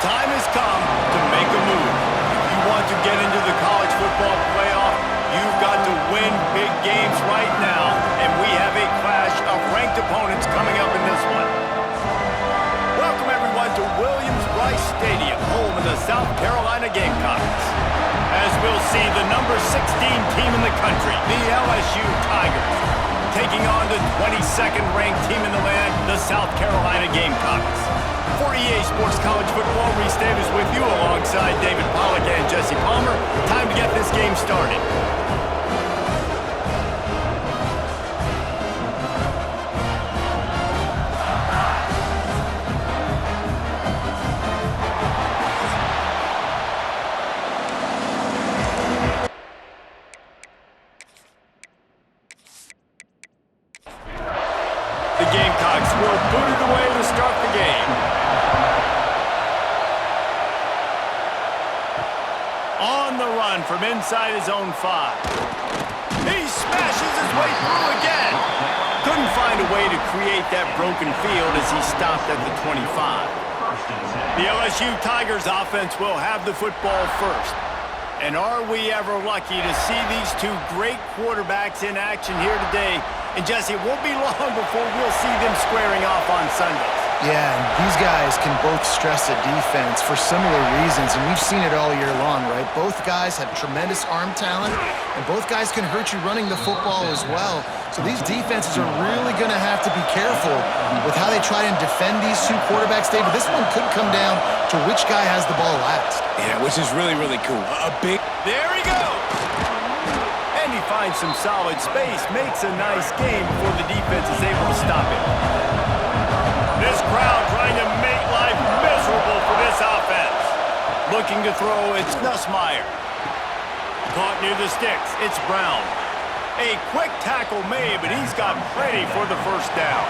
time has come to make a move. If you want to get into the college football playoff, you've got to win big games right now, and we have a clash of ranked opponents coming up in this one. Welcome, everyone, to Williams-Brice Stadium, home of the South Carolina Gamecocks. As we'll see, the number 16 team in the country, the LSU Tigers, taking on the 22nd ranked team in the land, the South Carolina Gamecocks. For EA Sports College Football, Reese Davis with you alongside David Pollack and Jesse Palmer. Time to get this game started. The Gamecocks will boot it away to start the game. On the run from inside his own 5. He smashes his way through again. Couldn't find a way to create that broken field as he stopped at the 25. The LSU Tigers offense will have the football first. And are we ever lucky to see these two great quarterbacks in action here today? And Jesse, it won't be long before we'll see them squaring off on Sundays. Yeah, and these guys can both stress a defense for similar reasons, and we've seen it all year long, right? Both guys have tremendous arm talent, and both guys can hurt you running the football as well. So these defenses are really going to have to be careful with how they try and defend these two quarterbacks, David. This one could come down to which guy has the ball last. Yeah, which is really, really cool. There he goes! And he finds some solid space, makes a nice game before the defense is able to stop him. This crowd trying to make life miserable for this offense. Looking to throw, it's Nussmeier. Caught near the sticks, it's Brown. A quick tackle made, but he's got plenty for the first down.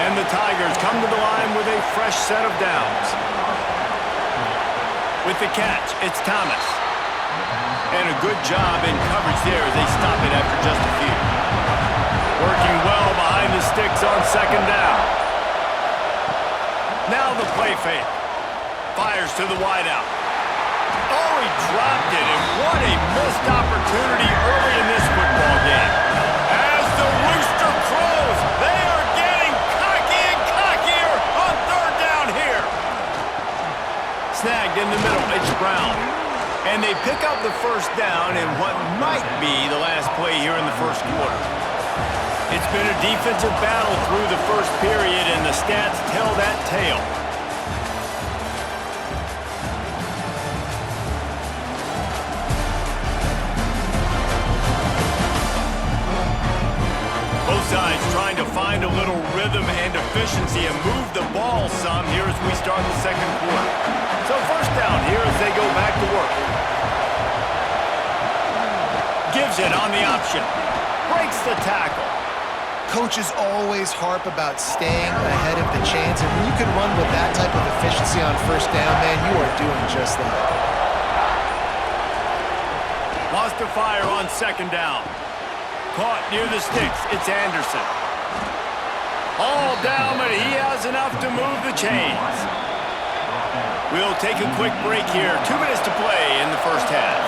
And the Tigers come to the line with a fresh set of downs. With the catch, it's Thomas. And a good job in coverage there as they stop it after just a few. Working well behind the sticks on second down. Now the play fake. Fires to the wideout. Oh, he dropped it, and what a missed opportunity early in this football game. As the rooster crows, they are getting cocky and cockier on third down here. Snagged in the middle, it's Brown. And they pick up the first down in what might be the last play here in the first quarter. It's been a defensive battle through the first period, and the stats tell that tale. Both sides trying to find a little rhythm and efficiency and move the ball some here as we start the second quarter. So first down here as they go back to work. Gives it on the option. Breaks the tackle. Coaches always harp about staying ahead of the chains, and when you can run with that type of efficiency on first down, man, you are doing just that. Lost to fire on second down. Caught near the sticks. It's Anderson. All down, but he has enough to move the chains. We'll take a quick break here. 2 minutes to play in the first half.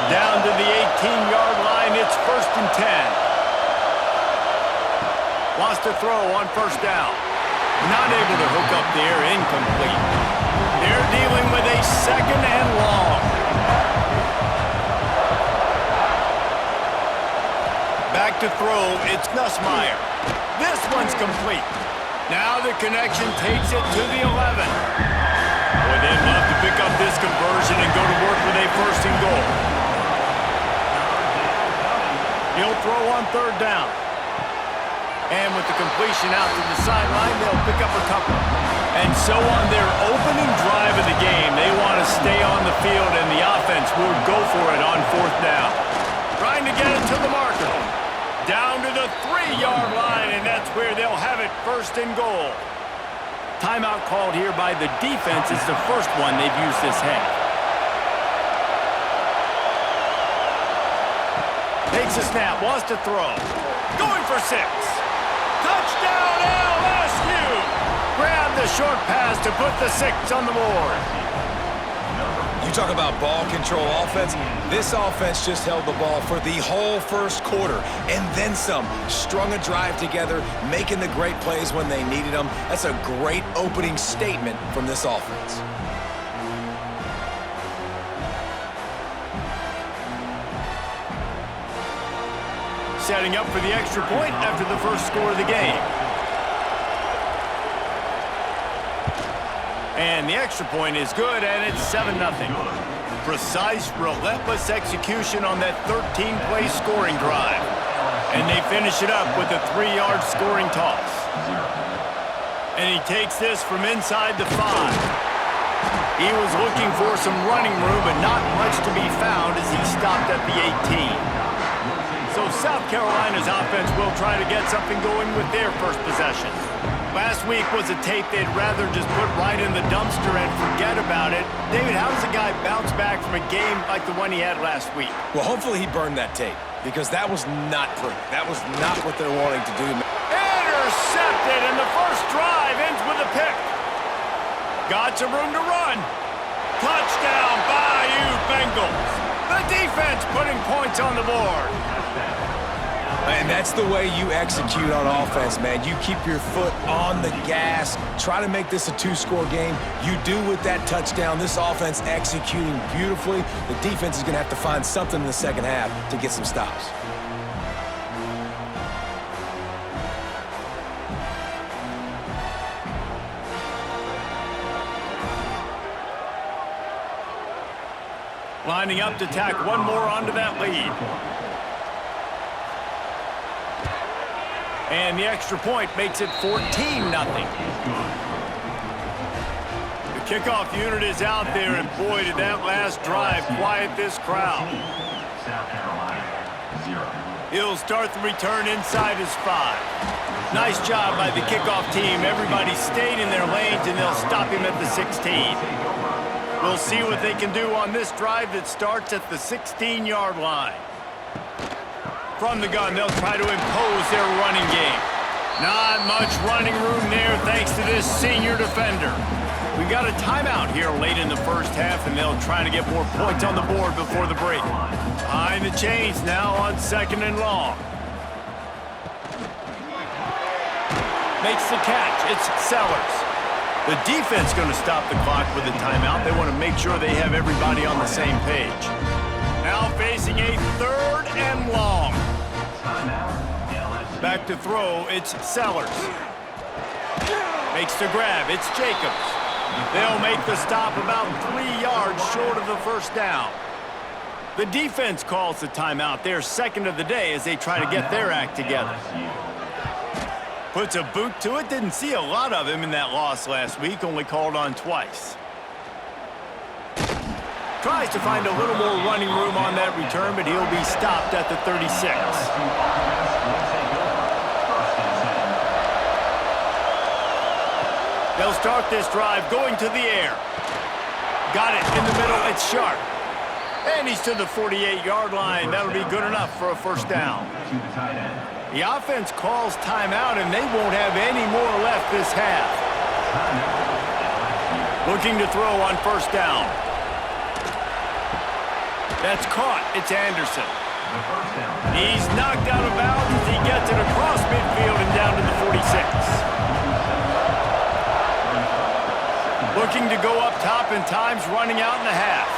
Down to the 18-yard line, it's 1st and 10. Lost a throw on first down. Not able to hook up there, incomplete. They're dealing with a second and long. Back to throw, it's Nussmeier. This one's complete. Now the connection takes it to the 11. Boy, they'd love to pick up this conversion and go to work with a 1st and goal. He'll throw on third down. And with the completion out to the sideline, they'll pick up a couple. And so on their opening drive of the game, they want to stay on the field, and the offense will go for it on 4th down. Trying to get it to the marker. Down to the 3-yard line, and that's where they'll have it 1st and goal. Timeout called here by the defense. It's the first one they've used this half. Takes a snap, wants to throw. Going for 6. Touchdown LSU! Grab the short pass to put the 6 on the board. You talk about ball control offense. This offense just held the ball for the whole first quarter and then some. Strung a drive together, making the great plays when they needed them. That's a great opening statement from this offense. Setting up for the extra point after the first score of the game. And the extra point is good, and it's 7-0. Precise, relentless execution on that 13-play scoring drive. And they finish it up with a 3-yard scoring toss. And he takes this from inside the 5. He was looking for some running room, but not much to be found as he stopped at the 18. So South Carolina's offense will try to get something going with their first possession. Last week was a tape they'd rather just put right in the dumpster and forget about it. David, how does a guy bounce back from a game like the one he had last week? Well, hopefully he burned that tape, because that was not pretty. That was not what they're wanting to do. Intercepted, and the first drive ends with a pick. Got some room to run. Touchdown, Bayou Bengals. The defense putting points on the board. And that's the way you execute on offense, man. You keep your foot on the gas. Try to make this a 2-score game. You do with that touchdown. This offense executing beautifully. The defense is going to have to find something in the second half to get some stops. Lining up to tack one more onto that lead. And the extra point makes it 14-0. The kickoff unit is out there, and boy, did that last drive quiet this crowd. He'll start the return inside his 5. Nice job by the kickoff team. Everybody stayed in their lanes, and they'll stop him at the 16. We'll see what they can do on this drive that starts at the 16-yard line. From the gun, they'll try to impose their running game. Not much running room there thanks to this senior defender. We've got a timeout here late in the first half, and they'll try to get more points on the board before the break. Behind the chains now on 2nd and long. Makes the catch. It's Sellers. The defense going to stop the clock with a timeout. They want to make sure they have everybody on the same page. Now facing a 3rd and long. Back to throw, it's Sellers. Makes the grab, it's Jacobs. They'll make the stop about 3 yards short of the first down. The defense calls the timeout, their 2nd of the day, as they try to get their act together. Puts a boot to it, didn't see a lot of him in that loss last week, only called on twice. Tries to find a little more running room on that return, but he'll be stopped at the 36. They'll start this drive going to the air. Got it in the middle, it's Sharp. And he's to the 48-yard line. That'll be good enough for a first down. The offense calls timeout, and they won't have any more left this half. Looking to throw on first down. That's caught. It's Anderson. He's knocked out of bounds as he gets it across midfield and down to the 46. Looking to go up top, and time's running out in the half.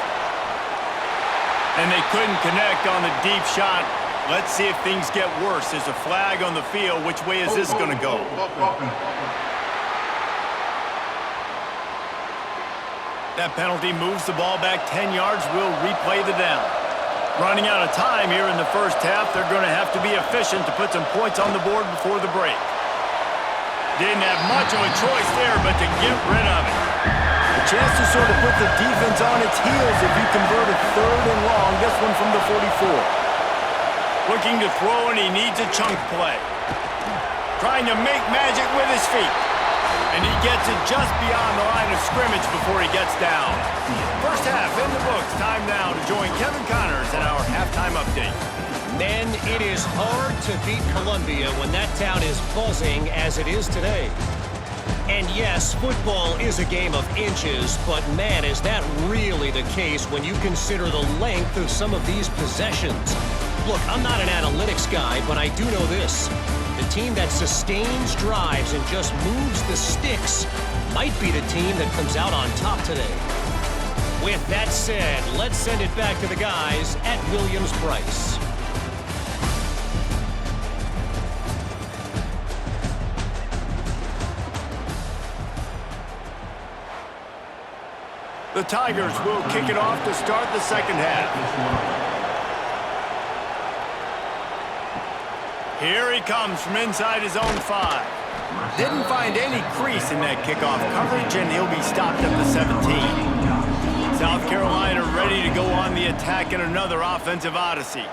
And they couldn't connect on the deep shot. Let's see if things get worse. There's a flag on the field. Which way is this going to go? That penalty moves the ball back 10 yards. We'll replay the down. Running out of time here in the first half. They're going to have to be efficient to put some points on the board before the break. Didn't have much of a choice there, but to get rid of it. A chance to sort of put the defense on its heels if you convert a 3rd and long. This one from the 44. Looking to throw, and he needs a chunk play. Trying to make magic with his feet. And he gets it just beyond the line of scrimmage before he gets down. First half in the books. Time now to join Kevin Connors in our halftime update. Men, it is hard to beat Columbia when that town is buzzing as it is today. And yes, football is a game of inches, but man, is that really the case when you consider the length of some of these possessions. Look, I'm not an analytics guy, but I do know this. The team that sustains drives and just moves the sticks might be the team that comes out on top today. With that said, let's send it back to the guys at Williams-Brice. The Tigers will kick it off to start the second half. Here he comes from inside his own 5. Didn't find any crease in that kickoff coverage, and he'll be stopped at the 17. South Carolina ready to go on the attack in another offensive odyssey.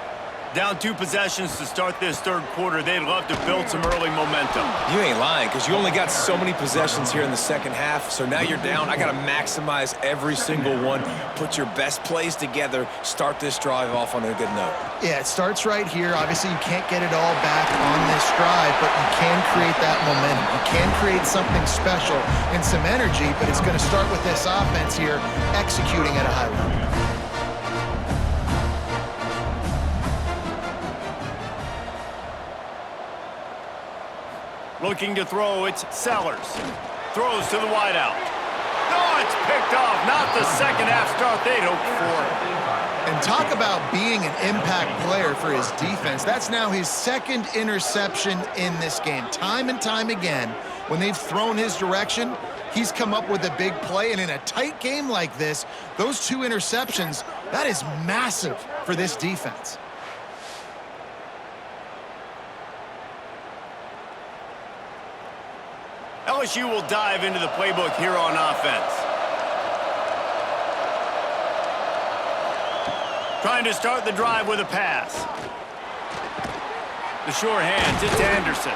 Down 2 possessions to start this third quarter. They'd love to build some early momentum. You ain't lying, because you only got so many possessions here in the second half, so now you're down. I got to maximize every single one, put your best plays together, start this drive off on a good note. Yeah, it starts right here. Obviously, you can't get it all back on this drive, but you can create that momentum. You can create something special and some energy, but it's going to start with this offense here executing at a high level. Looking to throw, it's Sellers. Throws to the wideout. No, it's picked off. Not the second half start they'd hoped for. And talk about being an impact player for his defense. That's now his 2nd interception in this game. Time and time again, when they've thrown his direction, he's come up with a big play. And in a tight game like this, those 2 interceptions, that is massive for this defense. LSU will dive into the playbook here on offense. Trying to start the drive with a pass. The short hands, it's Anderson.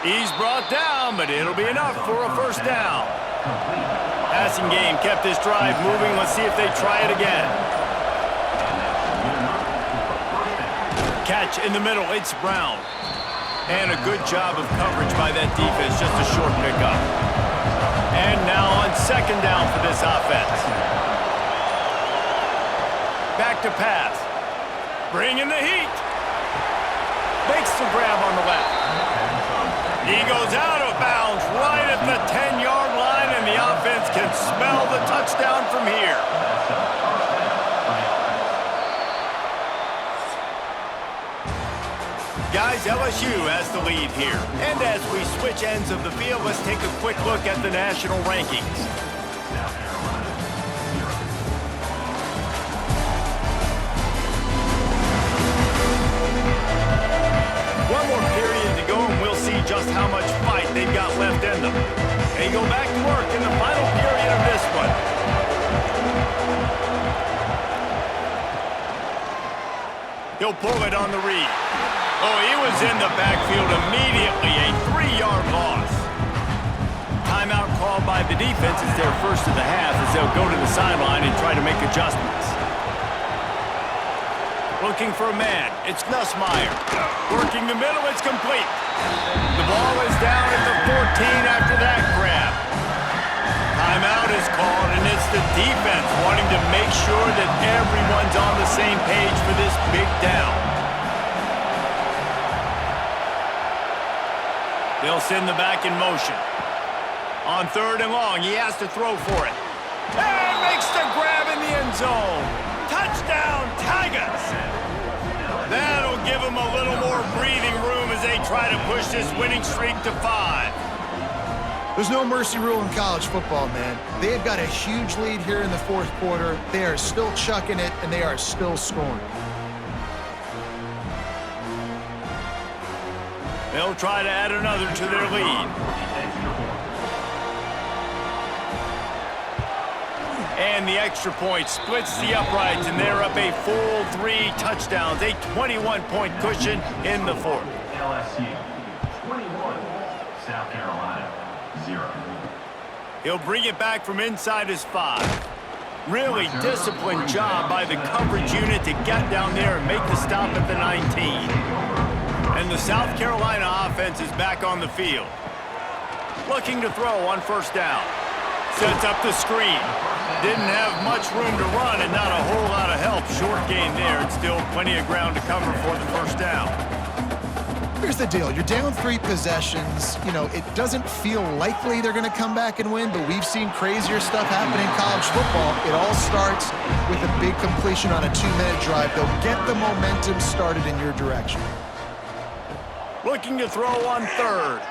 He's brought down, but it'll be enough for a first down. Passing game kept this drive moving. Let's see if they try it again. Catch in the middle, it's Brown. And a good job of coverage by that defense, just a short pickup. And now on second down for this offense. Back to pass. Bringing the heat. Makes the grab on the left. He goes out of bounds right at the 10-yard line, and the offense can smell the touchdown from here. Guys, LSU has the lead here. And as we switch ends of the field, let's take a quick look at the national rankings. One more period to go, and we'll see just how much fight they've got left in them. They go back to work in the final period of this one. He'll pull it on the read. Oh, he was in the backfield immediately, a 3-yard loss. Timeout called by the defense. It's their first of the half as they'll go to the sideline and try to make adjustments. Looking for a man. It's Nussmeier. Working the middle. It's complete. The ball is down at the 14 after that grab. Timeout is called, and it's the defense wanting to make sure that everyone's on the same page for this big down. They'll send the back in motion. On 3rd and long, he has to throw for it. And makes the grab in the end zone. Touchdown, Tigers! That'll give them a little more breathing room as they try to push this winning streak to 5. There's no mercy rule in college football, man. They've got a huge lead here in the 4th quarter. They are still chucking it, and they are still scoring. They'll try to add another to their lead. And the extra point splits the uprights, and they're up a full 3 touchdowns, a 21-point cushion in the 4th. LSU 21, South Carolina 0. He'll bring it back from inside his 5. Really disciplined job by the coverage unit to get down there and make the stop at the 19. And the South Carolina offense is back on the field. Looking to throw on first down. Sets up the screen. Didn't have much room to run and not a whole lot of help. Short gain there, and still plenty of ground to cover for the first down. Here's the deal. You're down 3 possessions. You know, it doesn't feel likely they're going to come back and win, but we've seen crazier stuff happen in college football. It all starts with a big completion on a 2-minute drive. They'll get the momentum started in your direction. Looking to throw on third.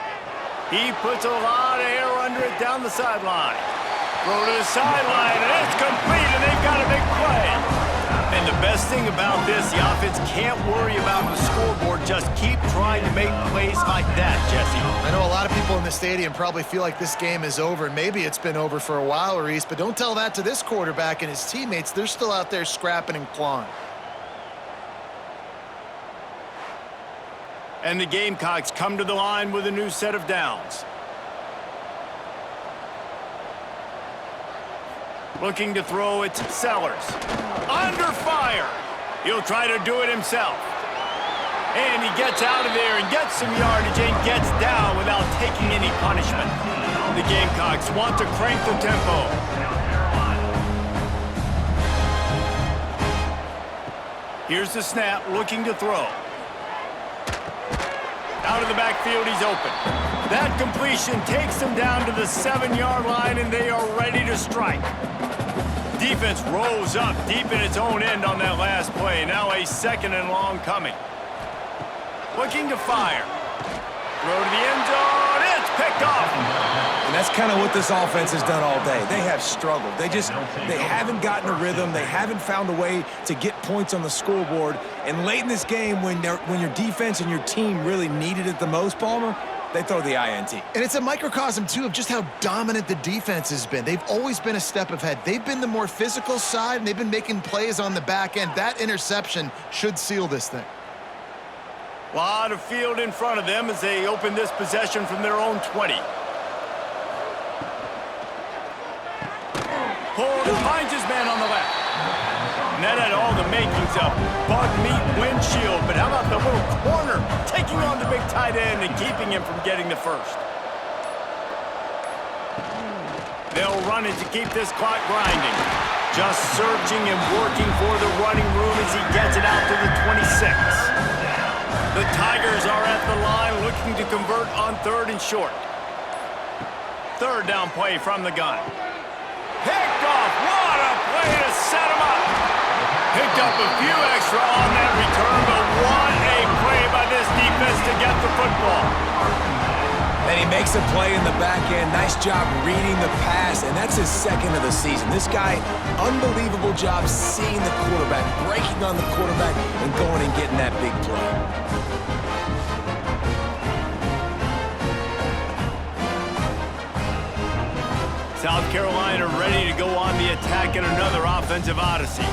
He puts a lot of air under it down the sideline. Throw to the sideline, and it's complete, and they've got a big play. And the best thing about this, the offense can't worry about the scoreboard. Just keep trying to make plays like that, Jesse. I know a lot of people in the stadium probably feel like this game is over. Maybe it's been over for a while, Reese, but don't tell that to this quarterback and his teammates. They're still out there scrapping and clawing. And the Gamecocks come to the line with a new set of downs. Looking to throw, it's Sellers. Under fire. He'll try to do it himself. And he gets out of there and gets some yardage and gets down without taking any punishment. The Gamecocks want to crank the tempo. Here's the snap, looking to throw. Out of the backfield, he's open. That completion takes him down to the 7-yard line, and they are ready to strike. Defense rose up deep in its own end on that last play. Now a 2nd and long coming. Looking to fire. Throw to the end zone. It's picked off. And that's kind of what this offense has done all day. They have struggled. They haven't gotten a rhythm. They haven't found a way to get points on the scoreboard. And late in this game, when your defense and your team really needed it the most, Palmer, they throw the INT. And it's a microcosm, too, of just how dominant the defense has been. They've always been a step ahead. They've been the more physical side, and they've been making plays on the back end. That interception should seal this thing. A lot of field in front of them as they open this possession from their own 20. Pulled and finds his man on the left. And that had all the makings of bug meat windshield, but how about the little corner taking on the big tight end and keeping him from getting the first? They'll run it to keep this clock grinding. Just searching and working for the running room as he gets it out to the 26. The Tigers are at the line looking to convert on 3rd and short. 3rd down play from the gun. Picked off. What a play to set him up. Picked up a few extra on that return, but what a play by this defense to get the football. And he makes a play in the back end. Nice job reading the pass, and that's his 2nd of the season. This guy, unbelievable job seeing the quarterback, breaking on the quarterback, and going and getting that big play. South Carolina ready to go on the attack in another offensive odyssey.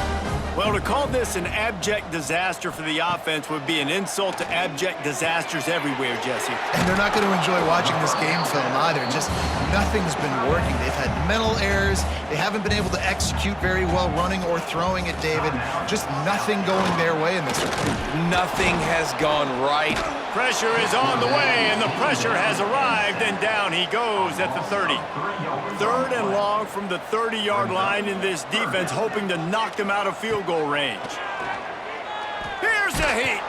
Well, to call this an abject disaster for the offense would be an insult to abject disasters everywhere, Jesse. And they're not going to enjoy watching this game film either. Just nothing's been working. They've had mental errors. They haven't been able to execute very well running or throwing it, David. Just nothing going their way in this one. Nothing has gone right. Pressure is on the way, and the pressure has arrived, and down he goes at the 30. 3rd and long from the 30-yard line, in this defense hoping to knock them out of field goal range. Here's the heat.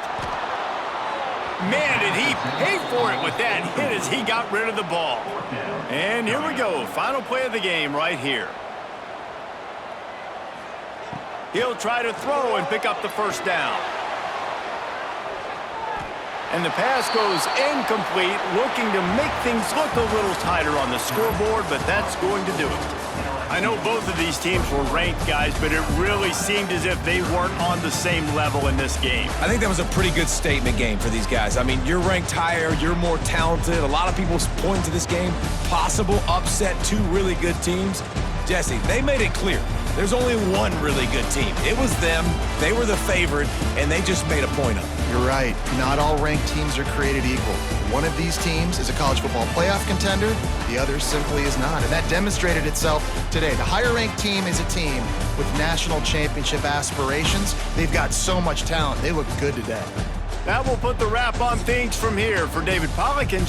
Man, did he pay for it with that hit as he got rid of the ball. And here we go, final play of the game right here. He'll try to throw and pick up the first down. And the pass goes incomplete, looking to make things look a little tighter on the scoreboard, but that's going to do it. I know both of these teams were ranked, guys, but it really seemed as if they weren't on the same level in this game. I think that was a pretty good statement game for these guys. I mean, you're ranked higher, you're more talented. A lot of people point to this game, possible upset, 2 really good teams. Jesse, they made it clear. There's only one really good team. It was them. They were the favorite, and they just made a point of it. You're right. Not all ranked teams are created equal. One of these teams is a college football playoff contender. The other simply is not. And that demonstrated itself today. The higher-ranked team is a team with national championship aspirations. They've got so much talent. They look good today. That will put the wrap on things from here. For David Pollack and